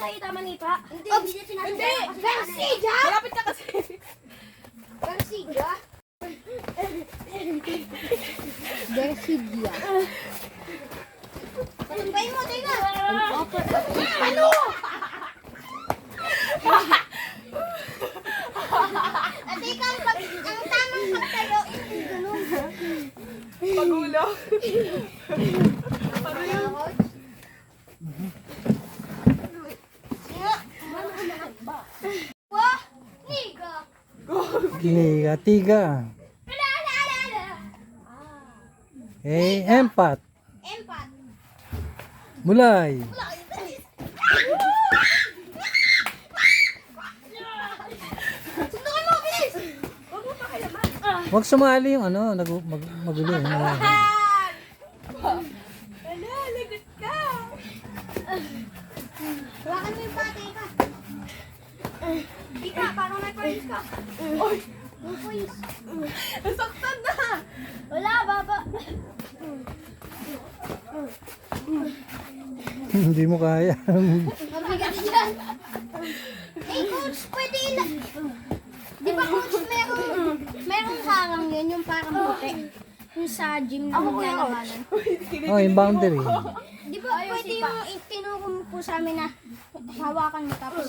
salita manipa? Hindi, hindi niya sinasalita. Hindi! Garcia! Malapit ka kasi. Garcia? Garcia. Patumbay mo, tayo na. Ano? At ikaw, ang tamang pagtayo, hindi ganun. Pagulo. Wah, niga. Tiga, tiga. Empat. Empat. Mulay. Sundukan mo, bilis! Huwag sumali yung ano, magulo. Wala, lagot ka. Hawakan mo yung patay ka. Ika, parang may points ka. Oy! Yung points. Nasaktan na. Wala, baba. Hindi mo kaya. Mabigat yan. Eh, coach, pwede ilan. Di ba, coach, merong harang yun, yung parang puti. Yung sa gym na maglalabanan. Oh, yung boundary. Di ba, pwede yung tinuro mo po sa amin na hawakan mo tapos.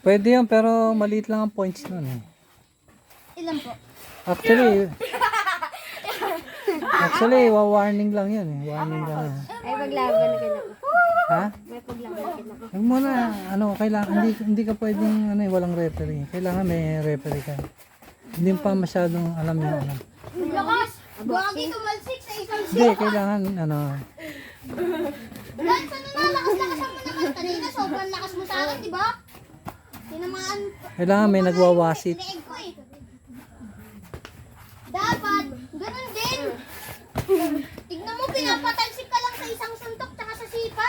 Pwede yan, pero maliit lang ang points nun eh. Ilan po? Actually, warning lang yan eh. Warning lang yan. Ay, paglaban na kayo. Ha? May paglaban na kayo. Huwag mo na, kailangan, hindi ka pwedeng, walang referee. Kailangan may referee ka. Hindi mo pa masyadong alam yung ano. Lakas! Buwagi tumalsik sa isang Hindi, kailangan, Dan, sana na, lakas-lakas mo naman. Kanina, sobrang lakas mo sa akin, di ba? Tinamaan. kailangan may nagwawasit. Leeg ko eh. Dapat, ganun din. Tignan mo, pinapatalsik ka lang sa isang suntok tsaka sa sipa.